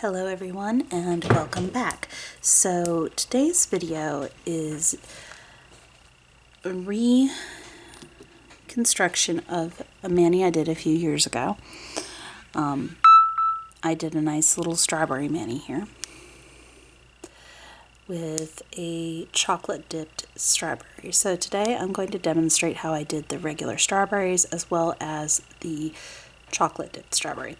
Hello everyone and welcome back. So today's video is a reconstruction of a mani I did a few years ago. I did a nice little strawberry mani here with a chocolate dipped strawberry. So today I'm going to demonstrate how I did the regular strawberries as well as the chocolate dipped strawberry.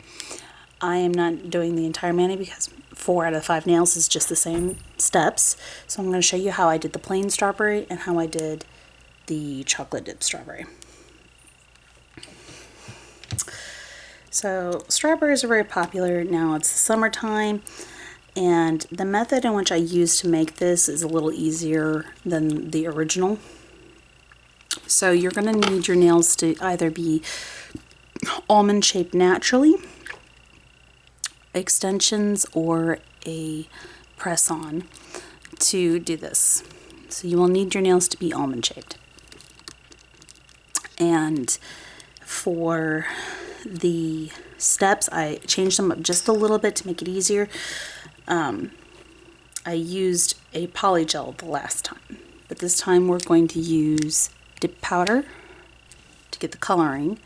I am not doing the entire mani because 4 out of 5 nails is just the same steps. So I'm going to show you how I did the plain strawberry and how I did the chocolate dipped strawberry. So strawberries are very popular now. It's the summertime, and the method in which I use to make this is a little easier than the original. So you're going to need your nails to either be almond shaped naturally, extensions, or a press-on to do this. So you will need your nails to be almond shaped. And for the steps, I changed them up just a little bit to make it easier. I used a poly gel the last time, but this time we're going to use dip powder to get the coloring,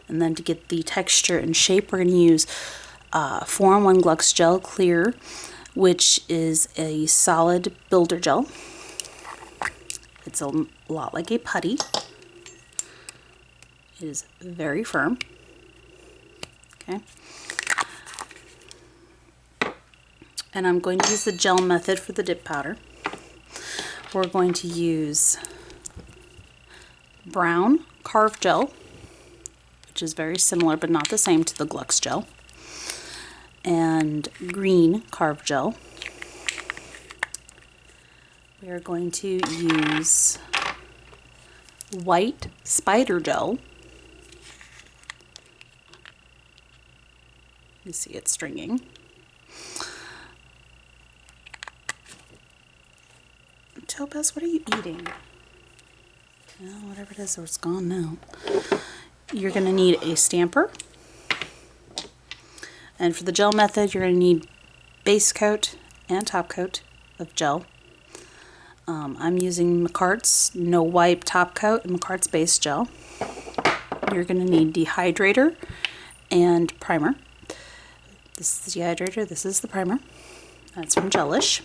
and then to get the texture and shape we're going to use 4-in-1 Glux Gel Clear, which is a solid builder gel. It's a lot like a putty. It is very firm. Okay. And I'm going to use the gel method for the dip powder. We're going to use brown carved gel, which is very similar but not the same to the Glux Gel, and green carved gel. We are going to use white spider gel. You see it stringing. Topaz, what are you eating? Well, whatever it is, it's gone now. You're going to need a stamper. And for the gel method, you're going to need base coat and top coat of gel. I'm using McCart's No Wipe top coat and McCart's base gel. You're going to need dehydrator and primer. This is the dehydrator, this is the primer. That's from Gelish.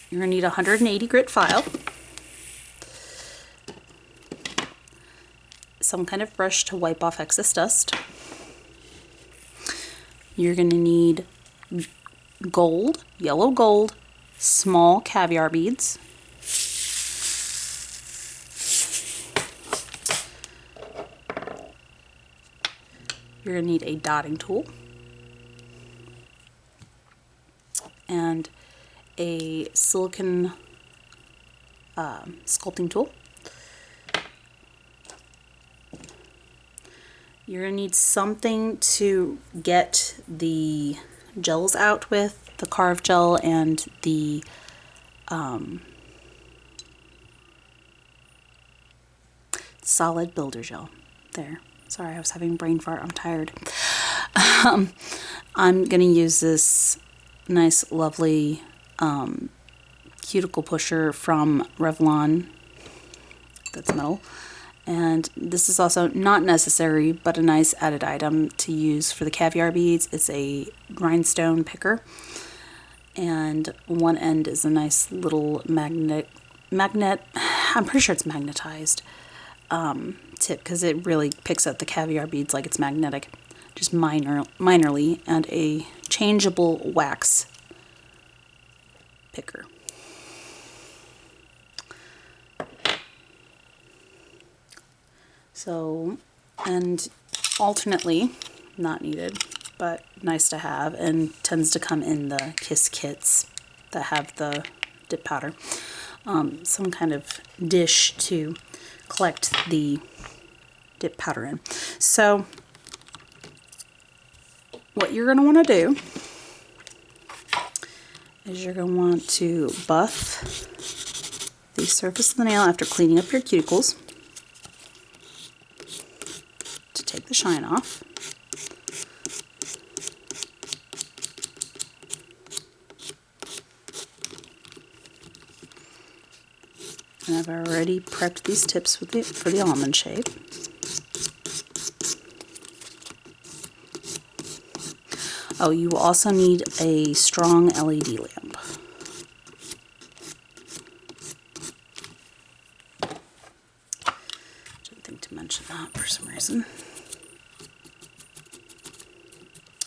You're going to need a 180 grit file, some kind of brush to wipe off excess dust. You're going to need gold, yellow gold, small caviar beads. You're going to need a dotting tool and a silicone sculpting tool. You're going to need something to get the gels out with, the carved gel and the solid builder gel. There. Sorry, I was having brain fart. I'm tired. I'm going to use this nice, lovely cuticle pusher from Revlon. That's metal. And this is also not necessary, but a nice added item to use for the caviar beads. It's a rhinestone picker, and one end is a nice little magnet. I'm pretty sure it's magnetized tip, because it really picks up the caviar beads like it's magnetic, just minorly, and a changeable wax picker. So, and alternately, not needed, but nice to have, and tends to come in the Kiss kits that have the dip powder. Some kind of dish to collect the dip powder in. So, what you're going to want to do is you're going to want to buff the surface of the nail after cleaning up your cuticles to take the shine off. And I've already prepped these tips for the almond shape. Oh, you will also need a strong LED lamp. Didn't think to mention that for some reason.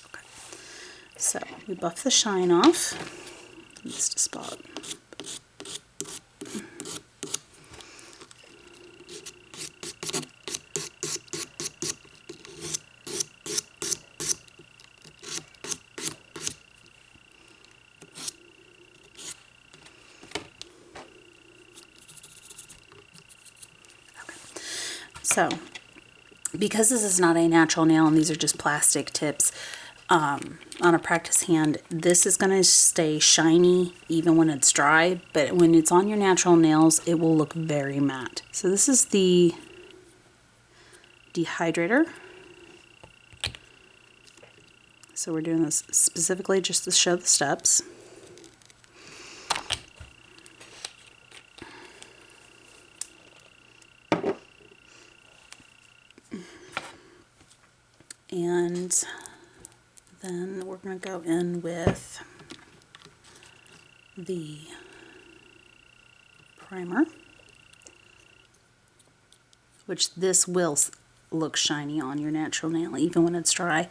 Okay. So we buff the shine off. Missed a spot. So, because this is not a natural nail and these are just plastic tips, on a practice hand, this is going to stay shiny even when it's dry, but when it's on your natural nails, it will look very matte. So this is the dehydrator. So we're doing this specifically just to show the steps. And then we're going to go in with the primer, which this will look shiny on your natural nail even when it's dry,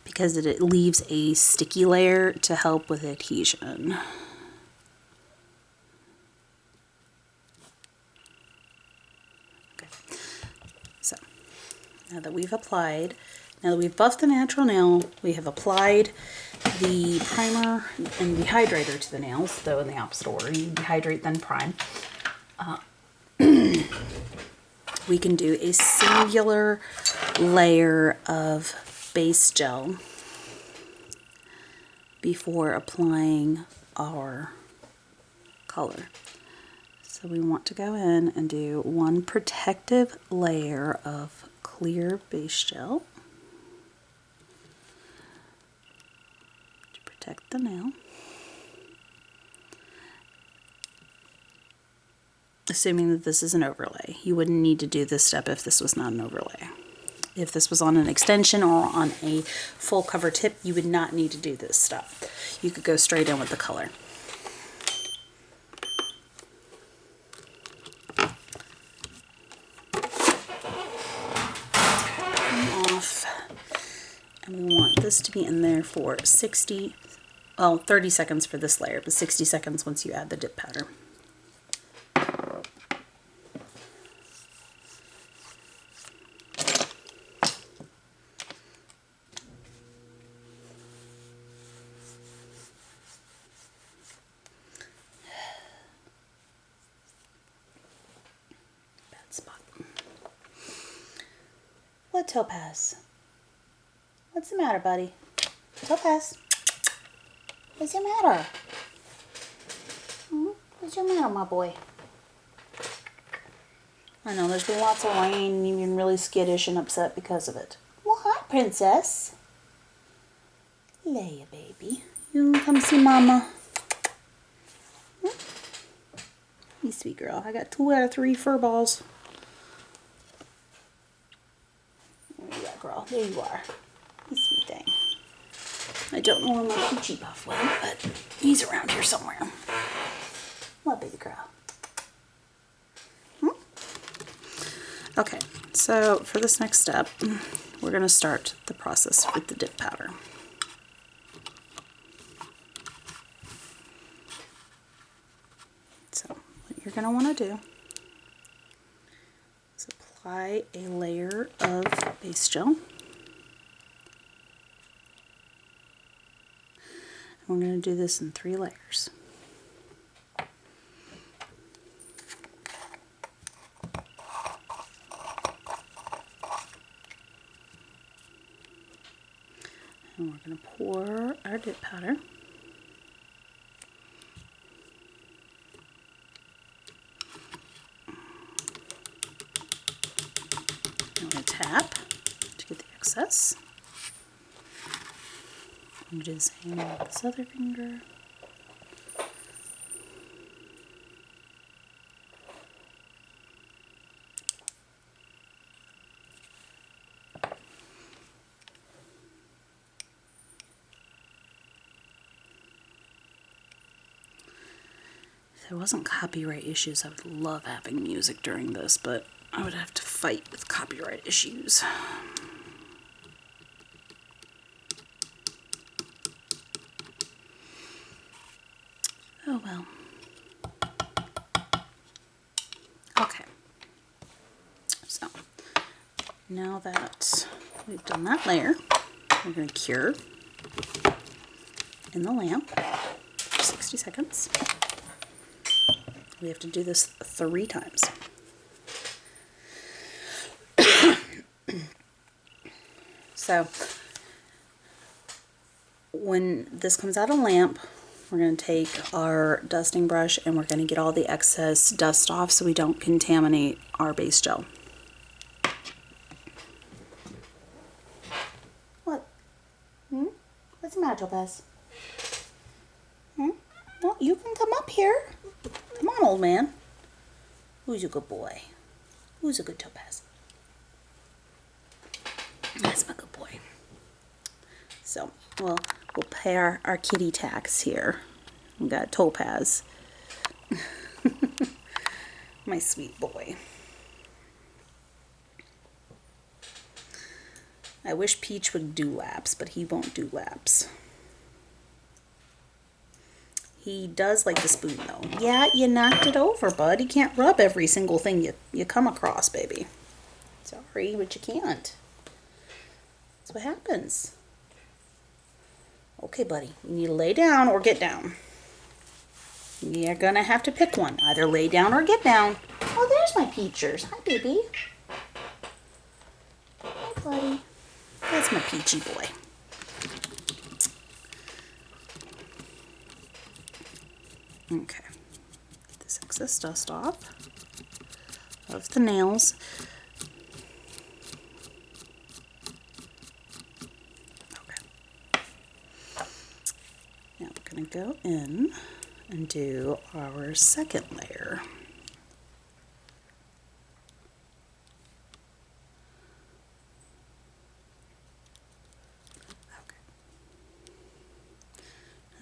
because it leaves a sticky layer to help with adhesion. Okay. So now that we've buffed the natural nail, we have applied the primer and dehydrator to the nails, though in the opposite order. You dehydrate, then prime. We can do a singular layer of base gel before applying our color. So we want to go in and do one protective layer of clear base gel to protect the nail. Assuming that this is an overlay. You wouldn't need to do this step if this was not an overlay. If this was on an extension or on a full cover tip, you would not need to do this step. You could go straight in with the color. Off. And we want this to be in there for 30 seconds for this layer, but 60 seconds once you add the dip powder. Spot. What, Topaz? What's the matter, buddy? Topaz? What's your matter? What's your matter, my boy? I know there's been lots of rain and you've been really skittish and upset because of it. Well, hi, princess. Leia, baby. You come see mama. You sweet girl. I got 2 out of 3 fur balls. Yeah, girl. There you are. You sweet thing. I don't know where my Peachy Puff went, but he's around here somewhere. What, baby girl? Okay, so for this next step, we're going to start the process with the dip powder. So what you're going to want to do is apply a layer of base gel. We're going to do this in 3 layers. And we're going to pour our dip powder. I'm going to tap to get the excess. I'm going to do the same with this other finger. there wasn't copyright issues, I would love having music during this, but I would have to fight with copyright issues. Oh well. Okay. So, now that we've done that layer, we're going to cure in the lamp for 60 seconds. We have to do this 3 times. So, when this comes out of lamp, we're going to take our dusting brush and we're going to get all the excess dust off so we don't contaminate our base gel. What? What's the matter, Topaz? Well, you can come up here. Come on, old man. Who's a good boy? Who's a good Topaz? That's my good boy. So, we'll pair our kitty tax here. We got Topaz. My sweet boy. I wish Peach would do laps, but he won't do laps. He does like the spoon, though. Yeah, you knocked it over, bud. You can't rub every single thing you come across, baby. Sorry, but you can't. That's what happens. Okay, buddy. You need to lay down or get down. You're gonna have to pick one. Either lay down or get down. Oh, there's my Peachers. Hi, baby. Hi, buddy. That's my Peachy boy. Okay. Get this excess dust off of the nails. Okay. Now we're going to go in and do our second layer. Okay.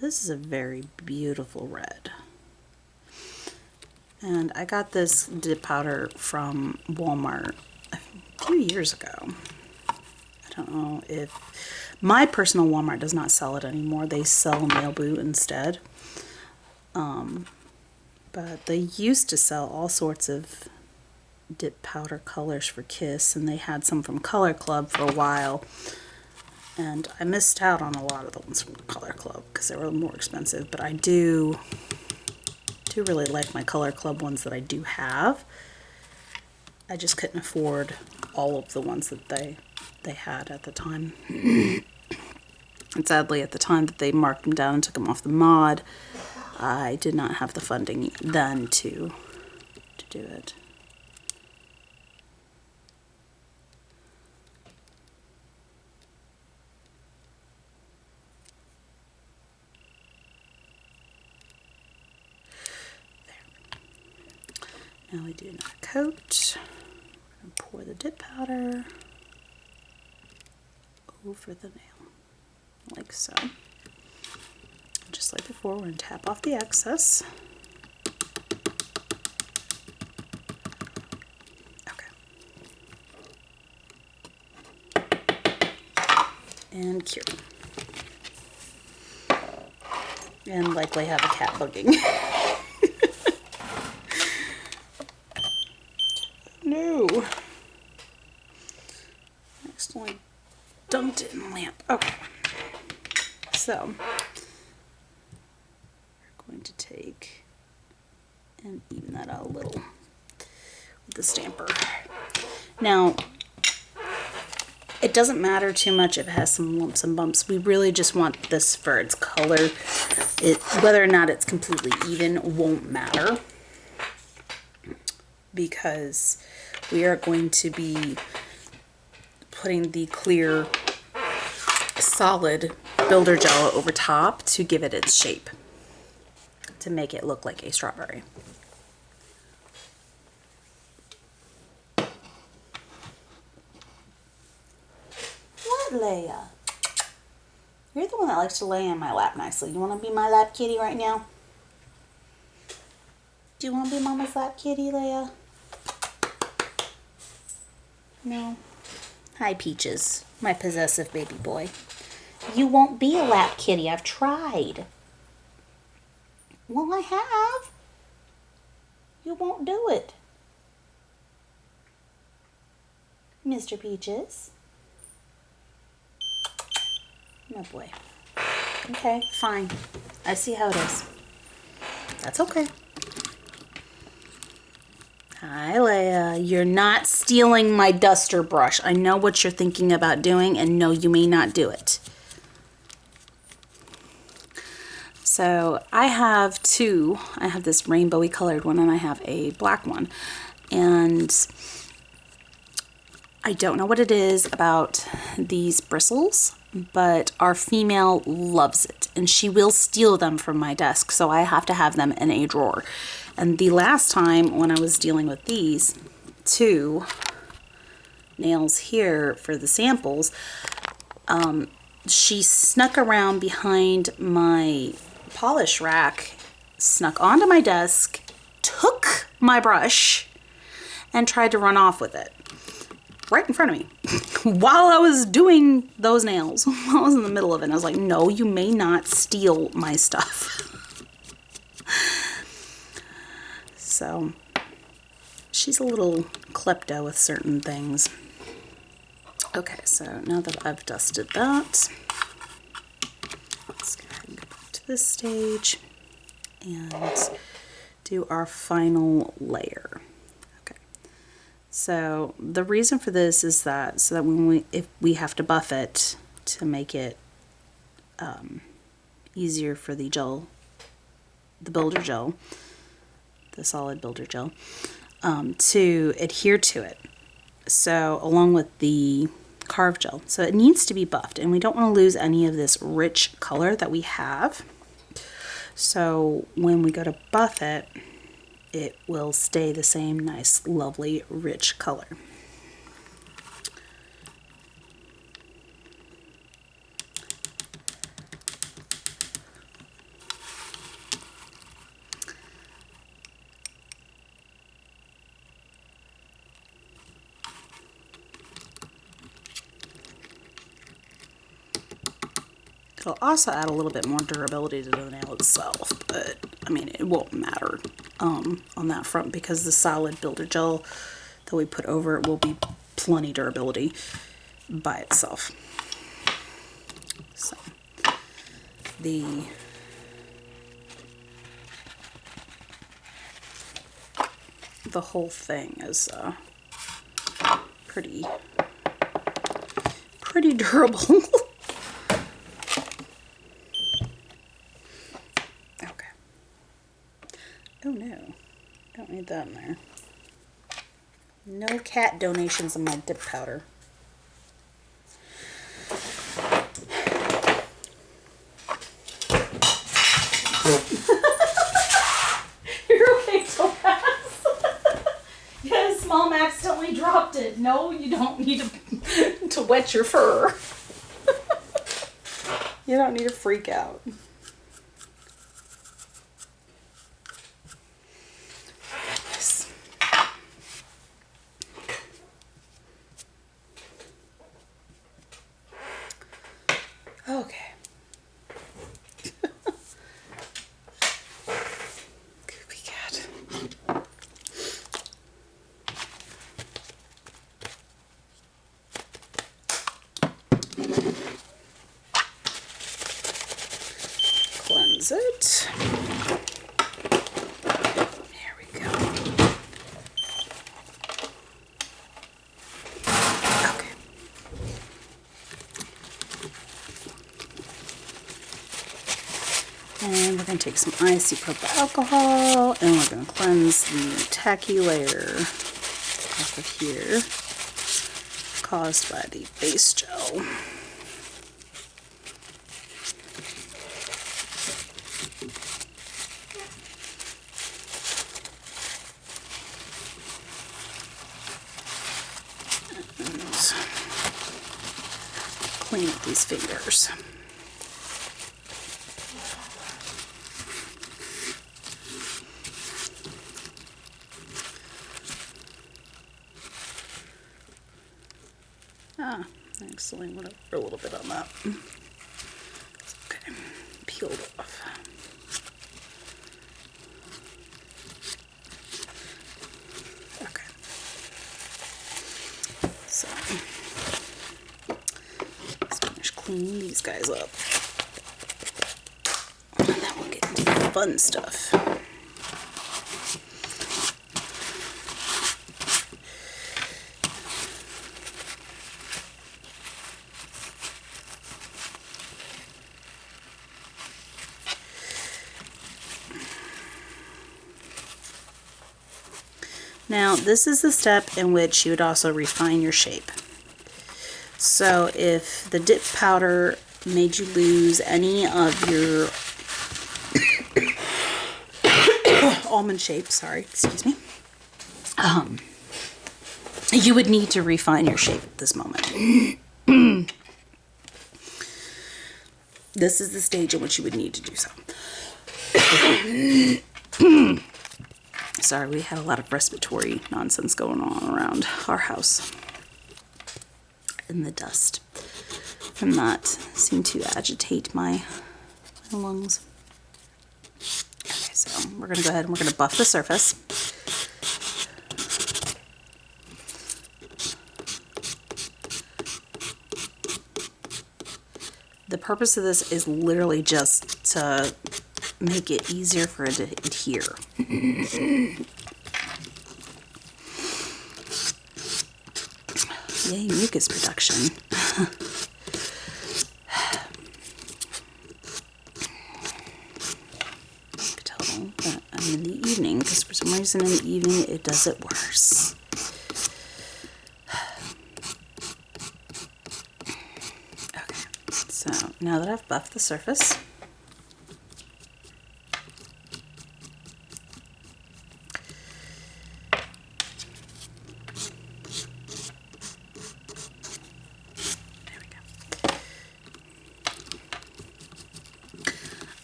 This is a very beautiful red. And I got this dip powder from Walmart a few years ago. I don't know if... My personal Walmart does not sell it anymore. They sell Malibu instead. But they used to sell all sorts of dip powder colors for Kiss, and they had some from Color Club for a while. And I missed out on a lot of the ones from the Color Club because they were more expensive. But I do really like my Color Club ones that I do have. I just couldn't afford all of the ones that they had at the time. And sadly, at the time that they marked them down and took them off the mod, I did not have the funding then to do it. Now we do another coat. We're going to pour the dip powder over the nail, like so. Just like before, we're going to tap off the excess. Okay. And cure. And likely have a cat bugging. No. Accidentally dumped it in the lamp. Okay. So, we're going to take and even that out a little with the stamper. Now, it doesn't matter too much if it has some lumps and bumps. We really just want this for its color. Whether or not it's completely even won't matter, because we are going to be putting the clear solid builder gel over top to give it its shape, to make it look like a strawberry. What, Leia? You're the one that likes to lay in my lap nicely. You want to be my lap kitty right now? Do you want to be Mama's lap kitty, Leia? No. Hi, Peaches, my possessive baby boy. You won't be a lap kitty. I've tried. Well, I have. You won't do it. Mr. Peaches. No boy. Okay, fine. I see how it is. That's okay. Hi, Leia. You're not stealing my duster brush. I know what you're thinking about doing, and no, you may not do it. So I have two. I have this rainbowy colored one, and I have a black one. And I don't know what it is about these bristles, but our female loves it, and she will steal them from my desk, so I have to have them in a drawer. And the last time when I was dealing with these two nails here for the samples, she snuck around behind my polish rack, snuck onto my desk, took my brush, and tried to run off with it. Right in front of me while I was doing those nails. While I was in the middle of it, and I was like, no, you may not steal my stuff. So she's a little klepto with certain things. Okay, so now that I've dusted that, let's go ahead and go back to this stage and do our final layer. So the reason for this is that so that when if we have to buff it to make it easier for the gel, the builder gel, the solid builder gel, to adhere to it. So along with the carved gel, so it needs to be buffed, and we don't want to lose any of this rich color that we have. So when we go to buff it, it will stay the same nice, lovely, rich color. It'll also add a little bit more durability to the nail itself, but I mean, it won't matter on that front because the solid builder gel that we put over it will be plenty durability by itself. So the whole thing is pretty durable. Oh no, don't need that in there. No cat donations in my dip powder. You're okay, Topaz. Yes, Mom accidentally dropped it. No, you don't need to wet your fur. You don't need to freak out. Okay. Goofy cat. Cleanse it. There we go. Okay. And we're going to take some isopropyl alcohol and we're going to cleanse the tacky layer off of here caused by the base gel. And clean up these fingers. Actually, I'm gonna put a little bit on that. It's okay. Peeled off. Okay. So let's finish cleaning these guys up. And then we'll get into the fun stuff. Now, this is the step in which you would also refine your shape. So if the dip powder made you lose any of your almond shape, sorry, excuse me, you would need to refine your shape at this moment. This is the stage in which you would need to do so. Sorry, we had a lot of respiratory nonsense going on around our house. And the dust from that seemed to agitate my lungs. Okay, so we're going to go ahead and we're going to buff the surface. The purpose of this is literally just to make it easier for it to adhere. Yay, mucus production. I could tell that I'm in the evening, because for some reason in the evening it does it worse. Okay, so now that I've buffed the surface,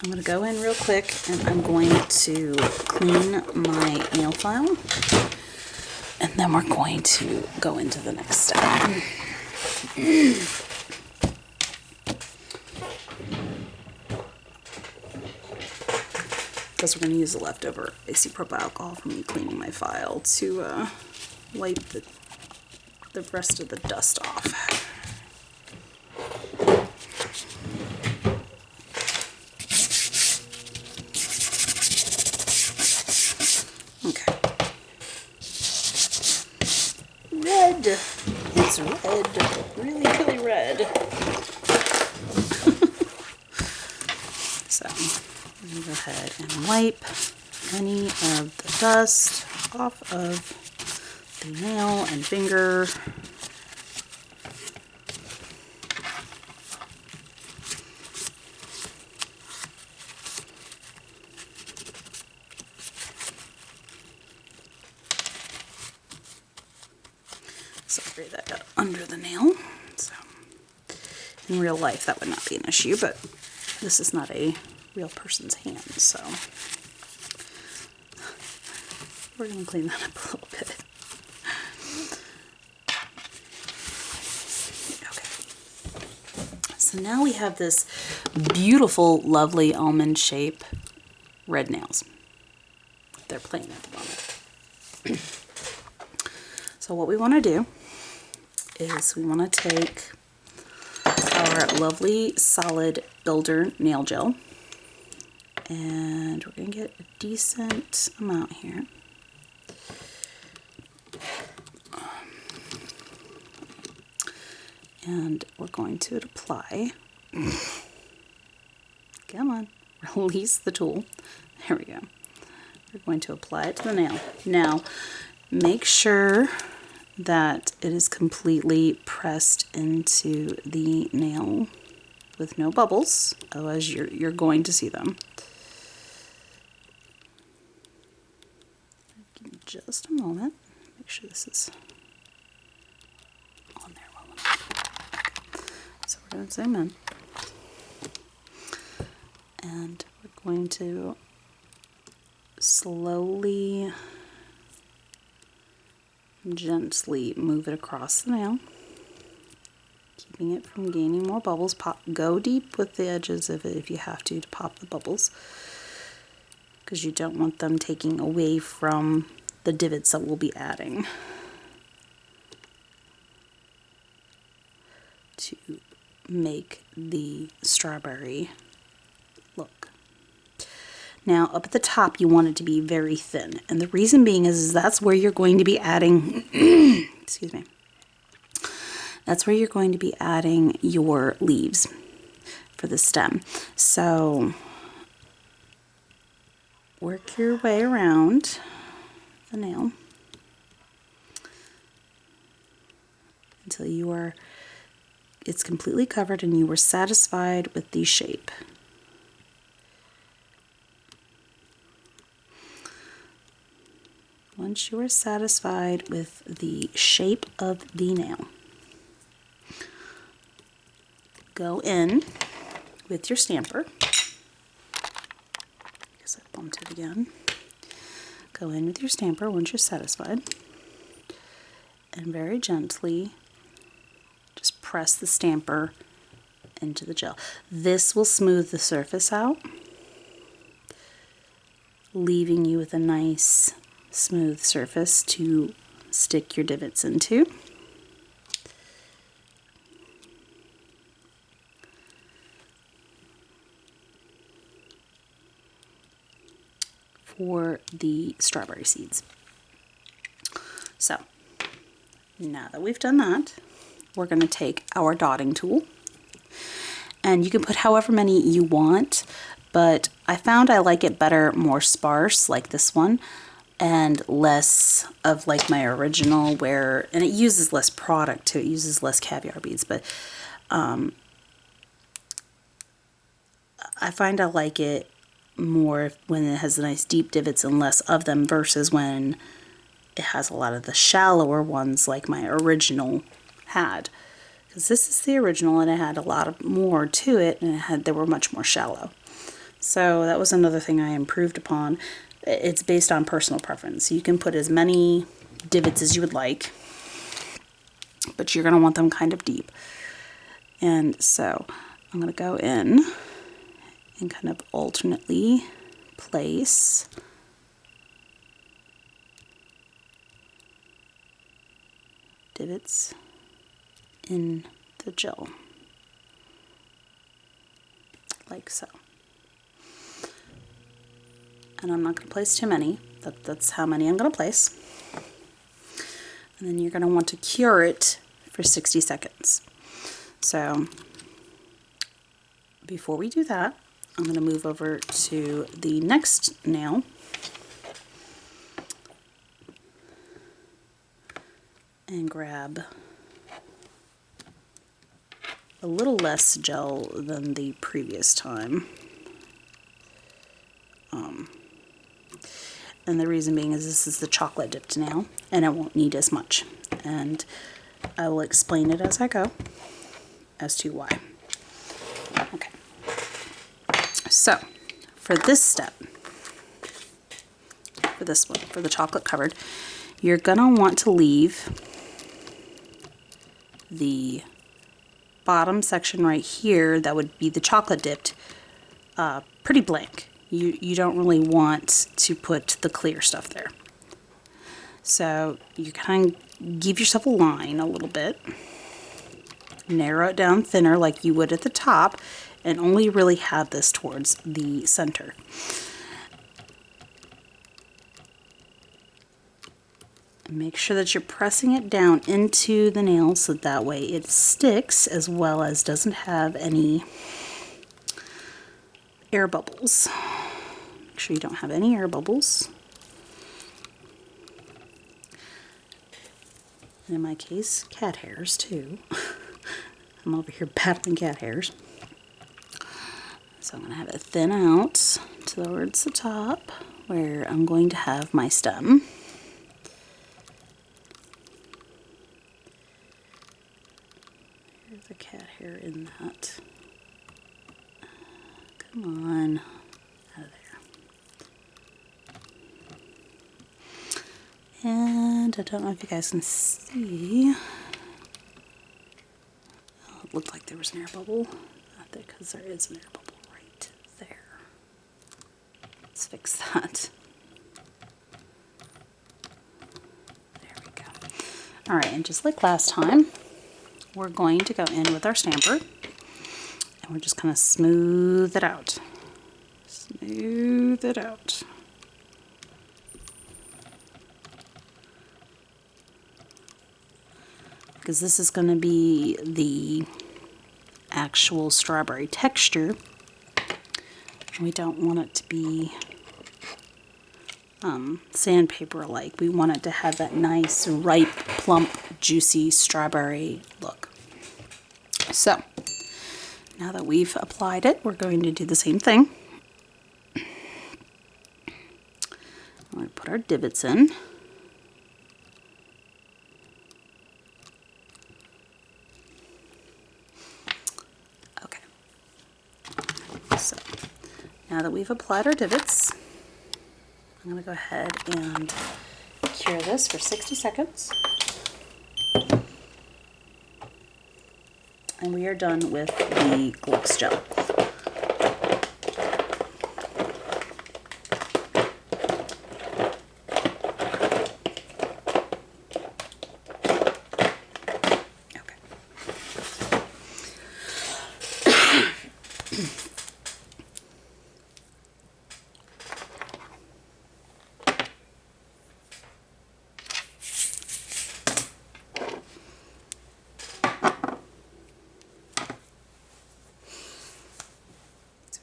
I'm going to go in real quick and I'm going to clean my nail file, and then we're going to go into the next step. Because we're going to use the leftover isopropyl alcohol from me cleaning my file to wipe the rest of the dust off. It's red, really red. So I'm going to go ahead and wipe any of the dust off of the nail and finger. Sorry, that got under the nail. So in real life that would not be an issue, but this is not a real person's hand, so we're going to clean that up a little bit. Okay. So now we have this beautiful, lovely almond shape red nails. They're plain at the moment. So what we want to do is we want to take our lovely solid builder nail gel, and we're going to get a decent amount here. And we're going to apply. Come on, release the tool. There we go. We're going to apply it to the nail. Now, make sure that it is completely pressed into the nail with no bubbles, otherwise you're going to see them. Give me just a moment. Make sure this is on there well enough. So we're going to zoom in, and we're going to slowly, gently move it across the nail. keeping it from gaining more bubbles. Go deep with the edges of it if you have to pop the bubbles, because you don't want them taking away from the divots that we'll be adding to make the strawberry look. Now up at the top you want it to be very thin, and the reason being is that's where you're going to be adding excuse me, that's where you're going to be adding your leaves for the stem. So work your way around the nail until it's completely covered and you are satisfied with the shape. Once you are satisfied with the shape of the nail, go in with your stamper. I guess I bumped it again. Go in with your stamper once you're satisfied, and very gently just press the stamper into the gel. This will smooth the surface out, leaving you with a nice smooth surface to stick your divots into. For the strawberry seeds. So now that we've done that, we're going to take our dotting tool, and you can put however many you want, but I found I like it better more sparse like this one, and less of like my original and it uses less product too. It uses less caviar beads, but I find I like it more when it has nice deep divots and less of them versus when it has a lot of the shallower ones like my original had. Because this is the original and it had a lot more to it, and they were much more shallow. So that was another thing I improved upon. It's based on personal preference. You can put as many divots as you would like, but you're going to want them kind of deep. And so I'm going to go in and kind of alternately place divots in the gel, like so. And I'm not going to place too many. That's how many I'm going to place. And then you're going to want to cure it for 60 seconds. So before we do that, I'm going to move over to the next nail. And grab a little less gel than the previous time. And the reason being is this is the chocolate dipped nail, and it won't need as much. And I will explain it as I go as to why. Okay. So, for this step, for this one, for the chocolate covered, you're gonna want to leave the bottom section right here, that would be the chocolate dipped, pretty blank. You don't really want to put the clear stuff there. So you kind of give yourself a line a little bit, narrow it down thinner like you would at the top, and only really have this towards the center. And make sure that you're pressing it down into the nail so that way it sticks as well as doesn't have any air bubbles. Make sure you don't have any air bubbles. And in my case, cat hairs too. I'm over here battling cat hairs. So I'm going to have it thin out towards the top where I'm going to have my stem. There's a cat hair in that. Come on, out of there. And I don't know if you guys can see, looked like there was an air bubble, because there is an air bubble right there. Let's fix that. There we go. All right, and just like last time, we're going to go in with our stamper, and we're just going to smooth it out. Smooth it out. Because this is going to be the actual strawberry texture. We don't want it to be sandpaper-like. We want it to have that nice, ripe, plump, juicy strawberry look. So, now that we've applied it, we're going to do the same thing. We're going to put our divots in. Okay. So, now that we've applied our divots, I'm going to go ahead and cure this for 60 seconds. And we are done with the Glux gel.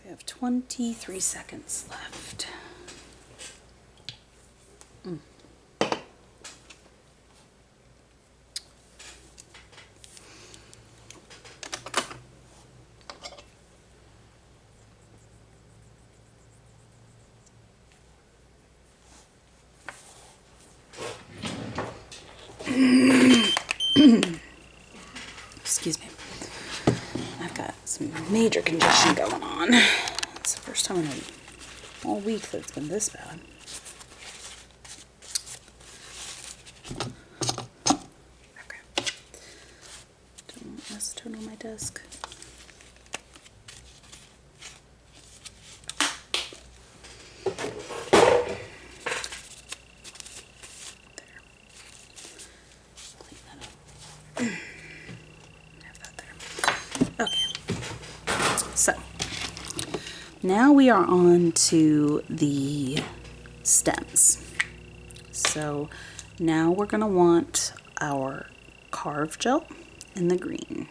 We have 23 seconds left. Excuse me. I've got some major congestion going on. It's the first time in all week that it's been this bad. Okay. Don't want acetone on my desk. So, now we are on to the stems. So, now we're going to want our carve gel in the green.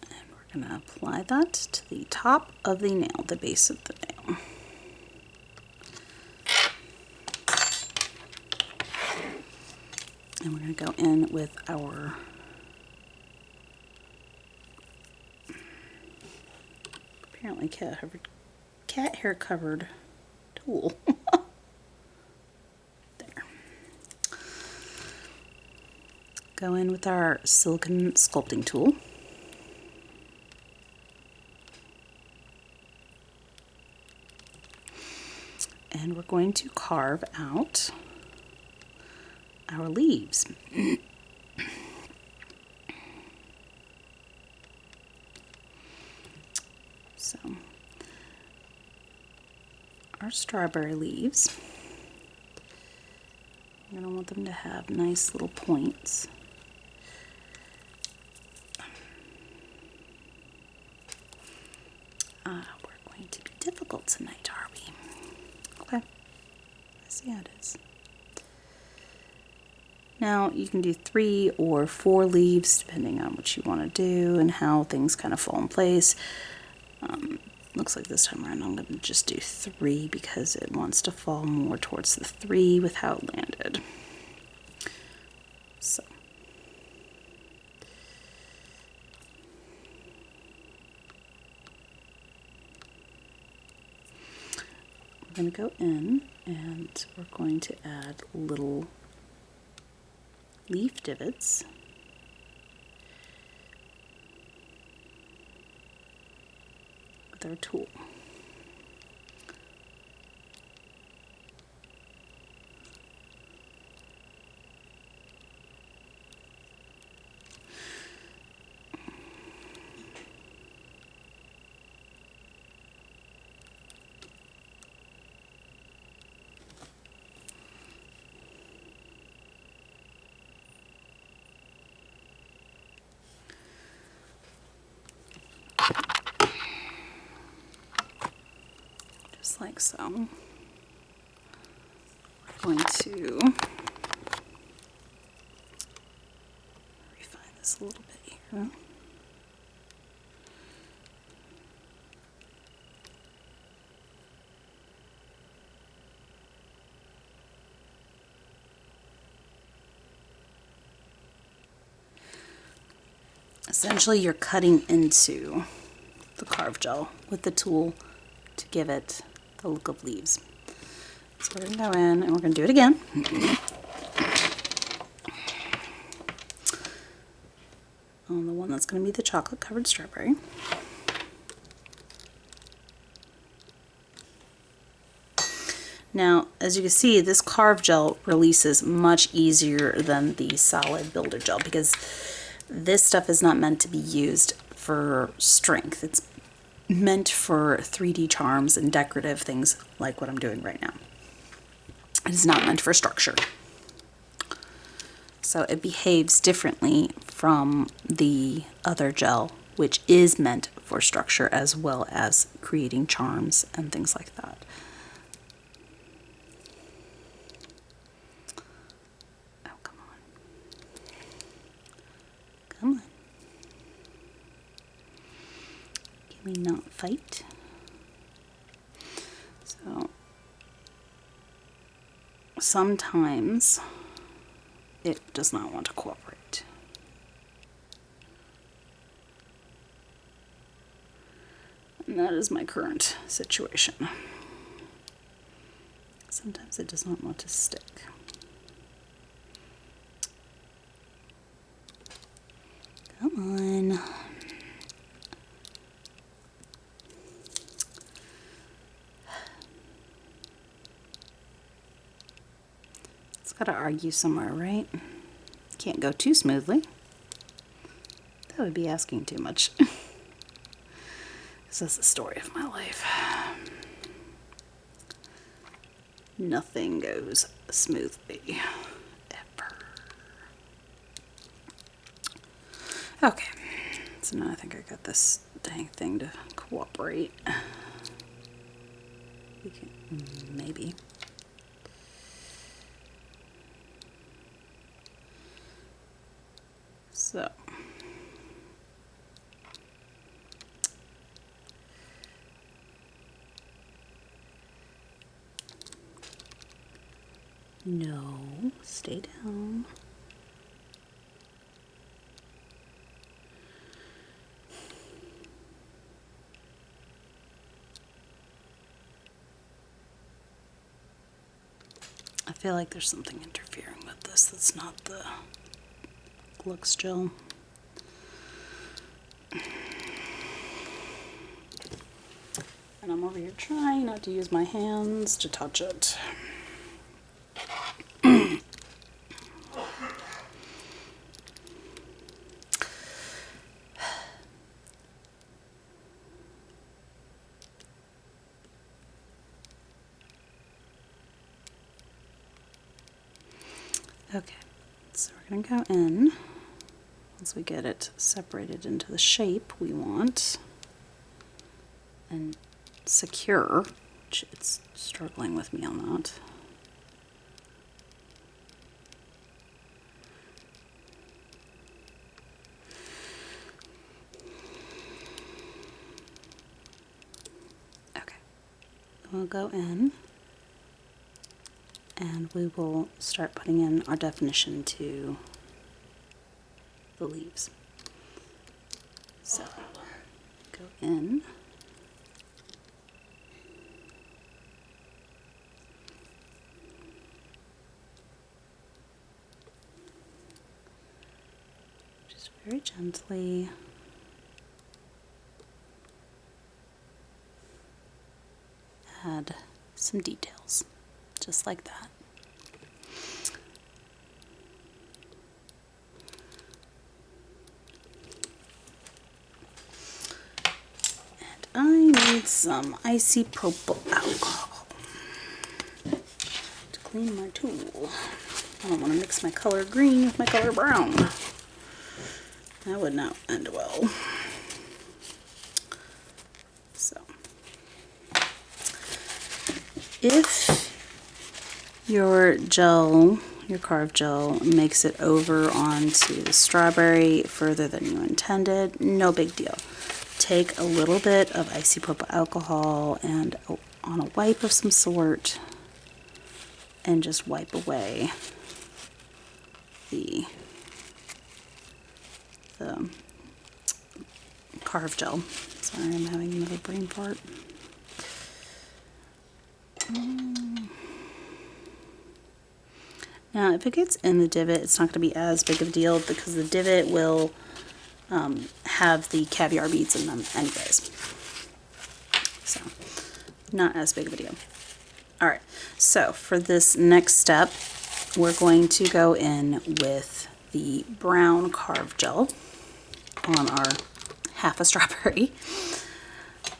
And we're going to apply that to the top of the nail, the base of the nail. And we're going to go in with our apparently cat hair covered tool. There. Go in with our silicone sculpting tool. And we're going to carve out our leaves. So, our strawberry leaves, you're going to want them to have nice little points. We're going to be difficult tonight, are we? Okay, I see how it is. Now, you can do 3 or 4 leaves, depending on what you want to do and how things kind of fall in place. Looks like this time around I'm going to just do 3 because it wants to fall more towards the 3 with how it landed. So. We're going to go in and we're going to add little leaf divots. With our tool. just like so. We're going to refine this a little bit here. Essentially, you're cutting into the carved gel with the tool to give it the look of leaves. So we're going to go in and we're going to do it again. On the one that's going to be the chocolate covered strawberry. Now, as you can see, this carved gel releases much easier than the solid builder gel because this stuff is not meant to be used for strength. It's meant for 3D charms and decorative things like what I'm doing right now. It is not meant for structure. So it behaves differently from the other gel, which is meant for structure as well as creating charms and things like that. Oh, come on. Come on. Can we not fight? So sometimes it does not want to cooperate. And that is my current situation. Sometimes it does not want to stick. Come on. It's got to argue somewhere, right? Can't go too smoothly. That would be asking too much. This is the story of my life. Nothing goes smoothly, ever. Okay, so now I think I got this dang thing to cooperate. We can, maybe. So. No, stay down. I feel like there's something interfering with this that's not the Lux gel. And I'm over here trying not to use my hands to touch it. Okay, so we're going to go in, once we get it separated into the shape we want, and secure, which it's struggling with me on that. Okay, we'll go in. And we will start putting in our definition to the leaves. So, go in. Just very gently. Add some details. Just like that. And I need some icy propyl alcohol to clean my tool. I don't want to mix my color green with my color brown. That would not end well. So, If your gel, your carved gel, makes it over onto the strawberry further than you intended, no big deal. Take a little bit of isopropyl alcohol and on a wipe of some sort, and just wipe away the carved gel. Sorry, I'm having another brain fart. Now, if it gets in the divot, it's not going to be as big of a deal because the divot will have the caviar beads in them anyways. So, not as big of a deal. Alright, so for this next step, we're going to go in with the brown carved gel on our half a strawberry.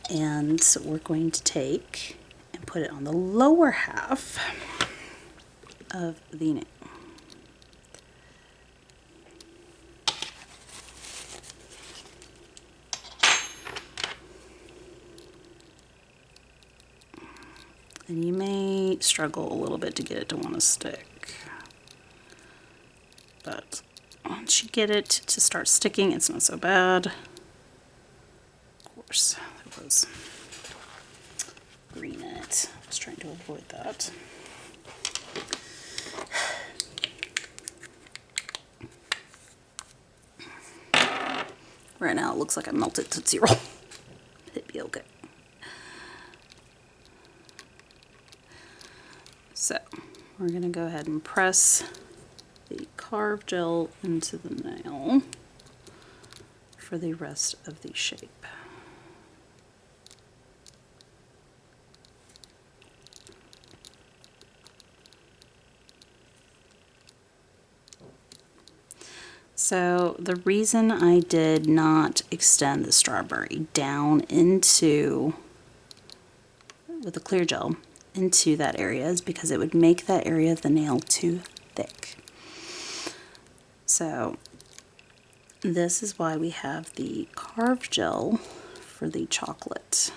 And we're going to take and put it on the lower half of the nail. And you may struggle a little bit to get it to want to stick. But once you get it to start sticking, it's not so bad. Of course, there was green in it. I was trying to avoid that. Right now it looks like a melted Tootsie Roll. It'd be okay. So, we're going to go ahead and press the carved gel into the nail for the rest of the shape. So, the reason I did not extend the strawberry down into, with the clear gel, into that area is because it would make that area of the nail too thick. So this is why we have the carved gel for the chocolate,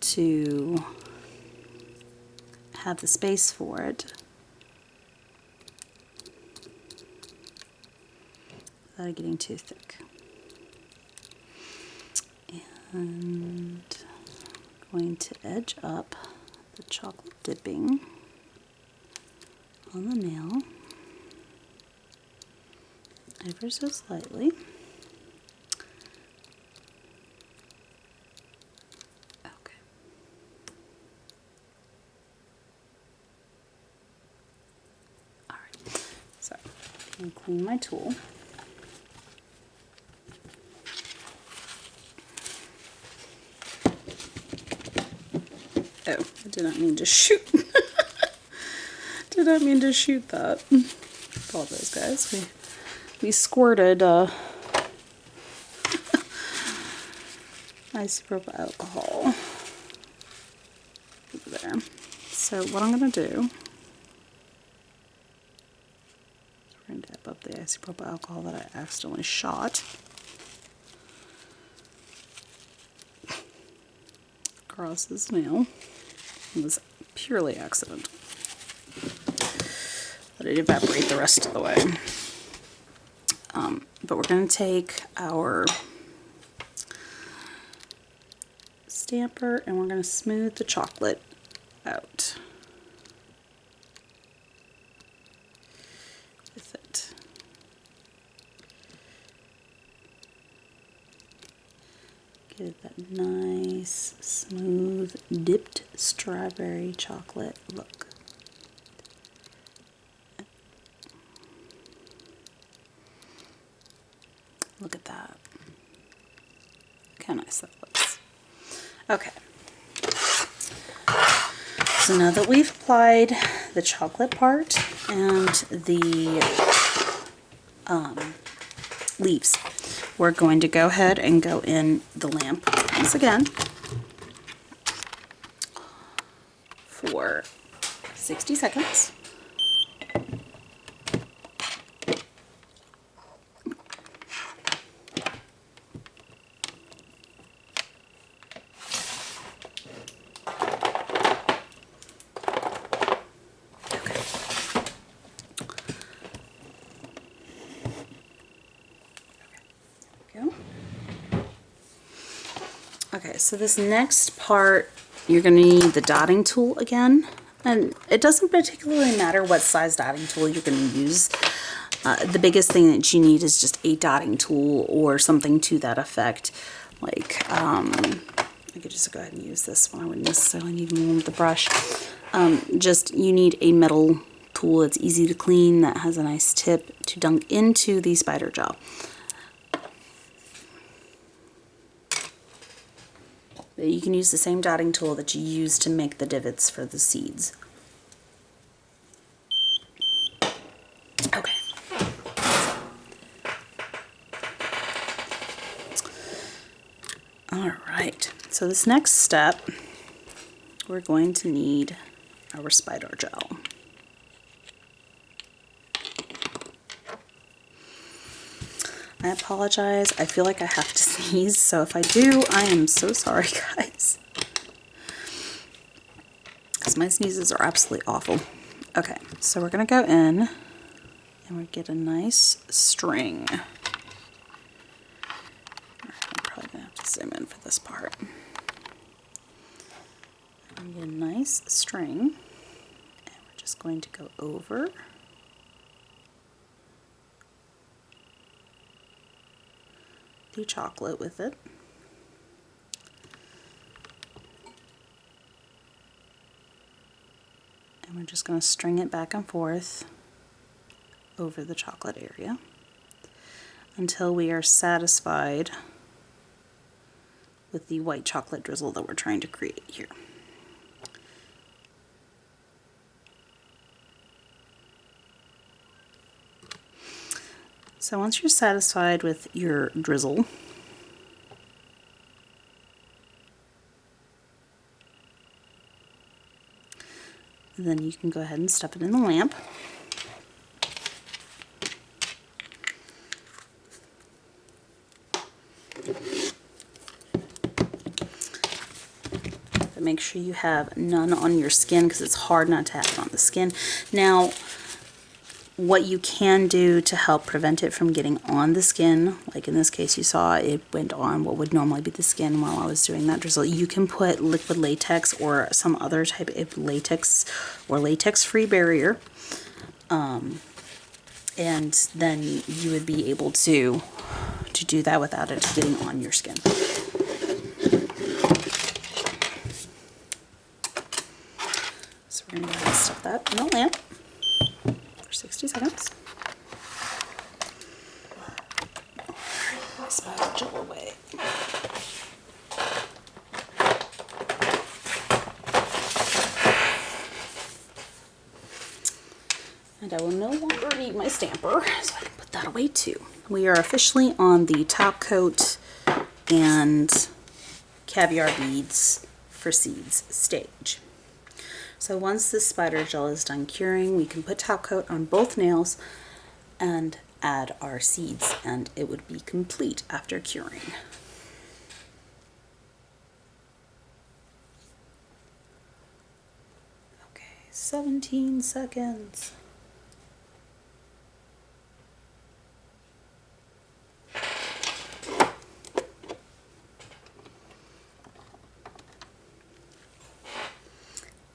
to have the space for it without it getting too thick. And I'm going to edge up the chocolate dipping on the nail ever so slightly. Okay. Alright, so I'm going to clean my tool. Oh, I did not mean to shoot. Did not mean to shoot that. Apologize, guys. We squirted isopropyl alcohol over there. So what I'm going to do is we're going to dab up the isopropyl alcohol that I accidentally shot across this nail. It was purely accident. Let it evaporate the rest of the way. But we're going to take our stamper and we're going to smooth the chocolate out with it. Give it that nice, smooth, dipped strawberry chocolate look. Look at that. Look how nice that looks. Okay. So now that we've applied the chocolate part and the leaves, we're going to go ahead and go in the lamp once again for 60 seconds. Okay, so this next part, you're going to need the dotting tool again. And it doesn't particularly matter what size dotting tool you're going to use. The biggest thing that you need is just a dotting tool or something to that effect. Like, I could just go ahead and use this one. I wouldn't necessarily need one with the brush. Just, you need a metal tool that's easy to clean, that has a nice tip to dunk into the spider gel. You can use the same dotting tool that you use to make the divots for the seeds. Okay. Alright, so this next step, we're going to need our spider gel. I apologize, I feel like I have to sneeze, so if I do, I am so sorry, guys. Because my sneezes are absolutely awful. Okay, so we're going to go in and we get a nice string. I'm probably going to have to zoom in for this part. We get a nice string, and we're just going to go over the chocolate with it. And we're just going to string it back and forth over the chocolate area until we are satisfied with the white chocolate drizzle that we're trying to create here. So once you're satisfied with your drizzle, then you can go ahead and stuff it in the lamp. But make sure you have none on your skin, because it's hard not to have it on the skin. Now, what you can do to help prevent it from getting on the skin, like in this case you saw it went on what would normally be the skin while I was doing that drizzle, you can put liquid latex or some other type of latex or latex-free barrier, and then you would be able to do that without it getting on your skin. So we're going to go ahead and stuff that in the lamp. 60 seconds. My spider gel away. And I will no longer need my stamper, so I can put that away too. We are officially on the top coat and caviar beads for seeds stage. So once the spider gel is done curing, we can put top coat on both nails and add our seeds, and it would be complete after curing. Okay, 17 seconds.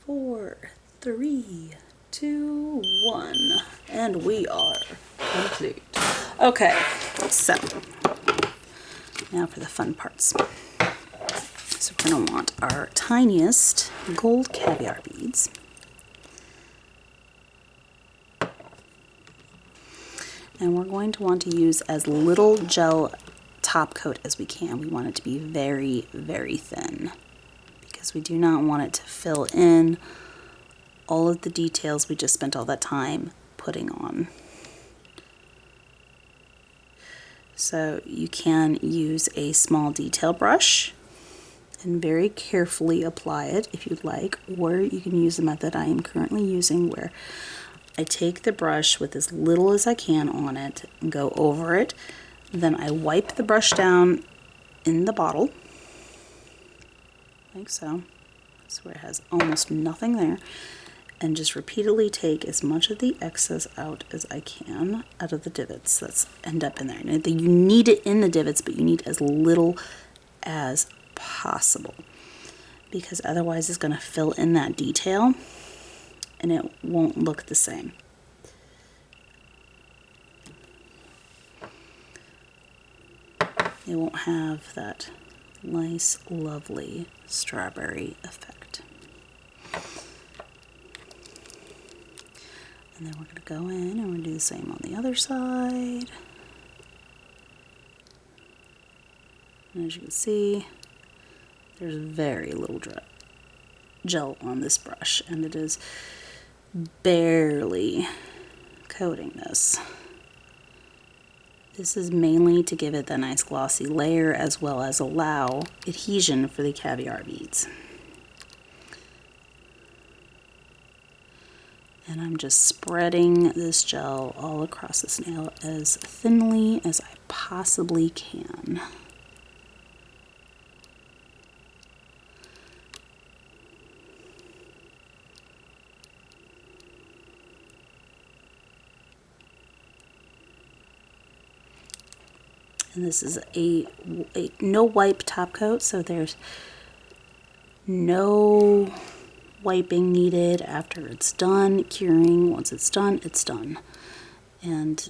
Four, 3, 2, 1, and we are complete. Okay, so now for the fun parts. So we're going to want our tiniest gold caviar beads. And we're going to want to use as little gel top coat as we can. We want it to be very, very thin, because we do not want it to fill in all of the details we just spent all that time putting on. So you can use a small detail brush and very carefully apply it if you'd like, or you can use the method I am currently using, where I take the brush with as little as I can on it and go over it. Then I wipe the brush down in the bottle, like so. That's where it has almost nothing there. And just repeatedly take as much of the excess out as I can out of the divots that end up in there. Now, you need it in the divots, but you need as little as possible, because otherwise it's going to fill in that detail and it won't look the same. It won't have that nice, lovely strawberry effect. And then we're going to go in and we're going to do the same on the other side. And as you can see, there's very little gel on this brush, and it is barely coating this. This is mainly to give it that nice glossy layer, as well as allow adhesion for the caviar beads. And I'm just spreading this gel all across this nail as thinly as I possibly can. And this is a no wipe top coat, so there's no wiping needed after it's done curing. Once it's done, it's done. And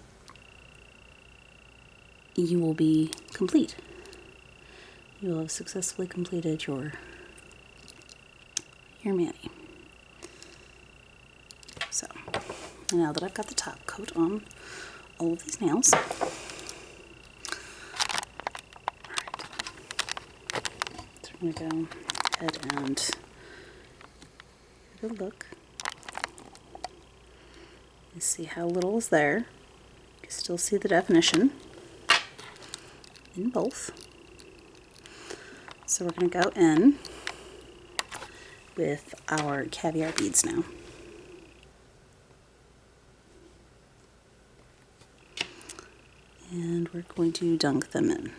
you will be complete. You will have successfully completed your mani. So, now that I've got the top coat on all of these nails, I'm going to go ahead and give it a look. You see how little is there. You can still see the definition in both. So we're going to go in with our caviar beads now. And we're going to dunk them in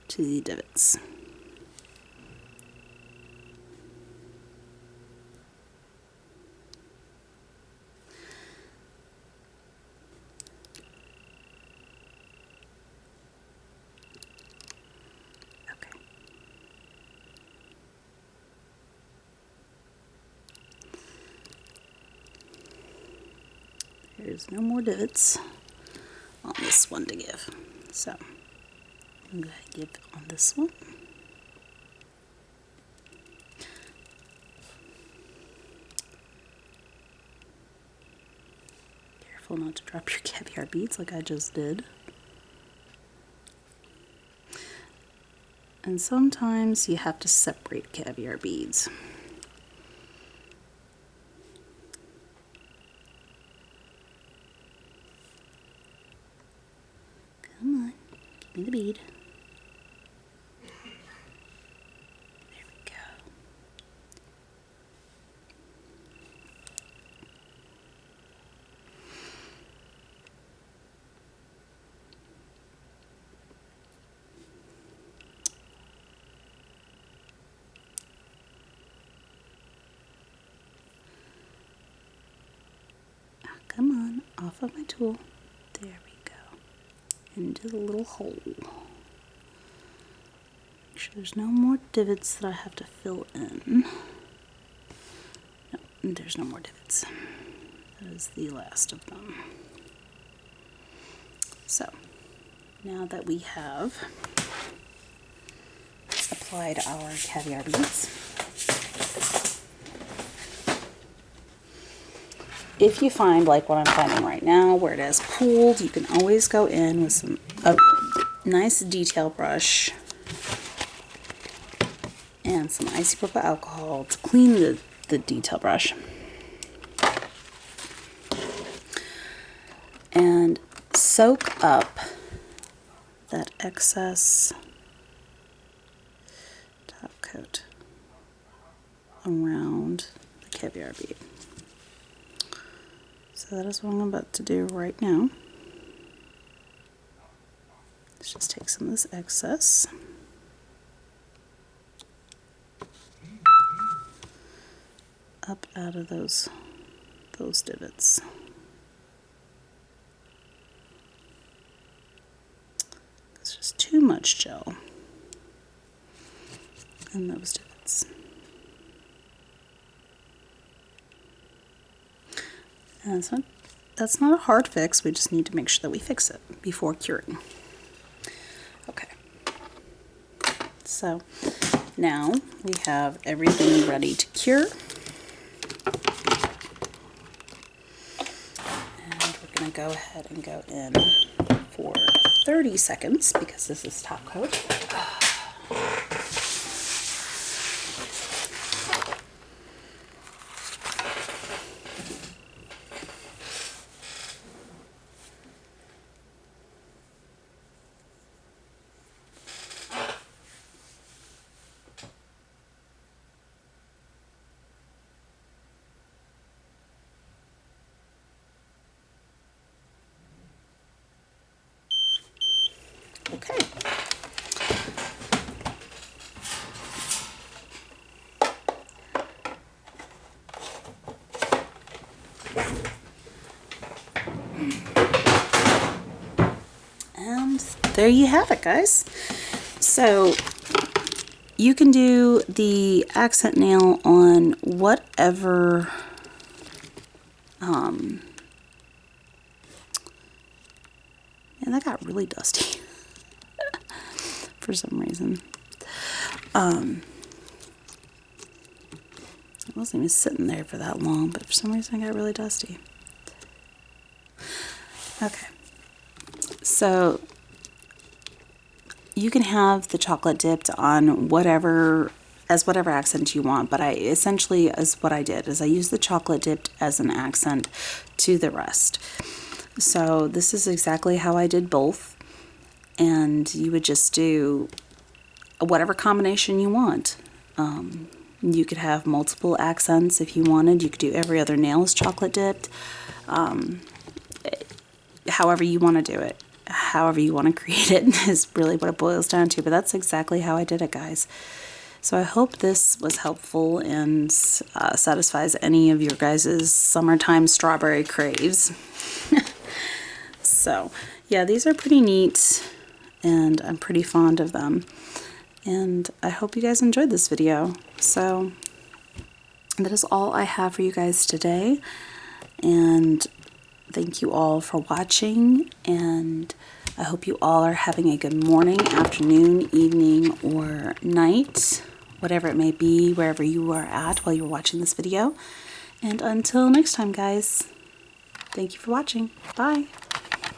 to the divots. Okay. There's no more divots on this one to give. So I'm going to give on this one. Careful not to drop your caviar beads like I just did. And sometimes you have to separate caviar beads. Come on, give me the bead. There we go. Ah, come on, off of my tool. There we go. Into the little hole. Make sure there's no more divots that I have to fill in. No, there's no more divots. That is the last of them. So, now that we have applied our caviar beads, if you find like what I'm finding right now, where it has pooled, you can always go in with a nice detail brush and some isopropyl alcohol to clean the detail brush. And soak up that excess top coat around the caviar bead. So that is what I'm about to do right now. Let's just take some of this excess. Up out of those divots. Let's much gel in those divots. And that's not a hard fix. We just need to make sure that we fix it before curing. Okay. So now we have everything ready to cure. And we're going to go ahead and go in for 30 seconds because this is top coat. Okay. And there you have it, guys. So you can do the accent nail on whatever and that got really dusty for some reason. It wasn't even sitting there for that long, but for some reason it got really dusty. Okay, so you can have the chocolate dipped on whatever accent you want, but essentially is what I did is I used the chocolate dipped as an accent to the rest. So this is exactly how I did both, and you would just do whatever combination you want. You could have multiple accents if you wanted. You could do every other nail is chocolate dipped. However you want to do it, however you want to create it is really what it boils down to, but that's exactly how I did it, guys. So I hope this was helpful and satisfies any of your guys' summertime strawberry craves. So yeah, these are pretty neat and I'm pretty fond of them. And I hope you guys enjoyed this video. So that is all I have for you guys today. And thank you all for watching. And I hope you all are having a good morning, afternoon, evening, or night, whatever it may be, wherever you are at while you're watching this video. And until next time, guys, thank you for watching. Bye.